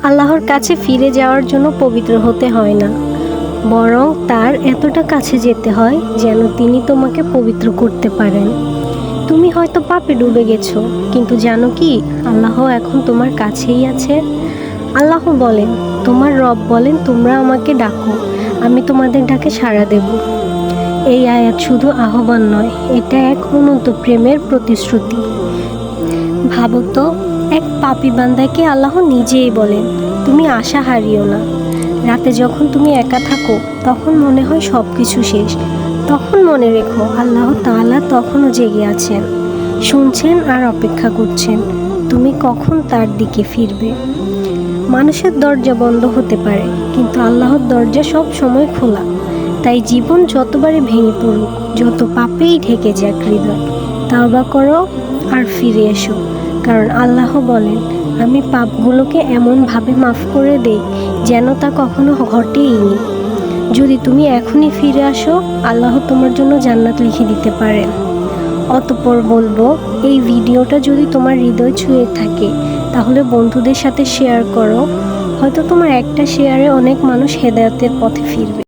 আল্লাহর কাছে ফিরে যাওয়ার জন্য পবিত্র হতে হয় না, বরং তার এতটা কাছে যেতে হয় যেন তিনি তোমাকে পবিত্র করতে পারেন। তুমি হয়তো পাপে ডুবে গেছো, কিন্তু জানো কি, আল্লাহ এখন তোমার কাছেই আছে। আল্লাহ বলেন, তোমার রব বলেন, তোমরা আমাকে ডাকো, আমি তোমাদের ডাকে সাড়া দেব। এই আয়াত শুধু আহ্বান নয়, এটা এক অনন্ত প্রেমের প্রতিশ্রুতি। ভাবো তো, এক পাপী বান্দাকে আল্লাহ নিজেই বলেন, তুমি আশা হারিও না। রাতে যখন তুমি একা থাকো, তখন মনে হয় সব কিছু শেষ, তখন মনে রেখো আল্লাহ তাআলা তখনও জেগে আছেন, শুনছেন আর অপেক্ষা করছেন তুমি কখন তার দিকে ফিরবে। মানুষের দরজা বন্ধ হতে পারে, কিন্তু আল্লাহর দরজা সব সময় খোলা। তাই জীবন যতবারই ভেঙে পড়ুক, যত পাপেই ঢেকে যাক হৃদয়, তাওবা করো আর ফিরে এসো। কারণ আল্লাহ বলেন, আমি পাপগুলোকে এমনভাবে মাফ করে দেই যেন তা কখনো ঘটেইনি। যদি তুমি এখনই ফিরে আসো, আল্লাহ তোমার জন্য জান্নাত লিখে দিতে পারেন। অতঃপর বলবো, এই ভিডিওটা যদি তোমার হৃদয় ছুঁয়ে থাকে, তাহলে বন্ধুদের সাথে শেয়ার করো। হয়তো তোমার একটা শেয়ারে অনেক মানুষ হেদায়েতের পথে ফিরবে।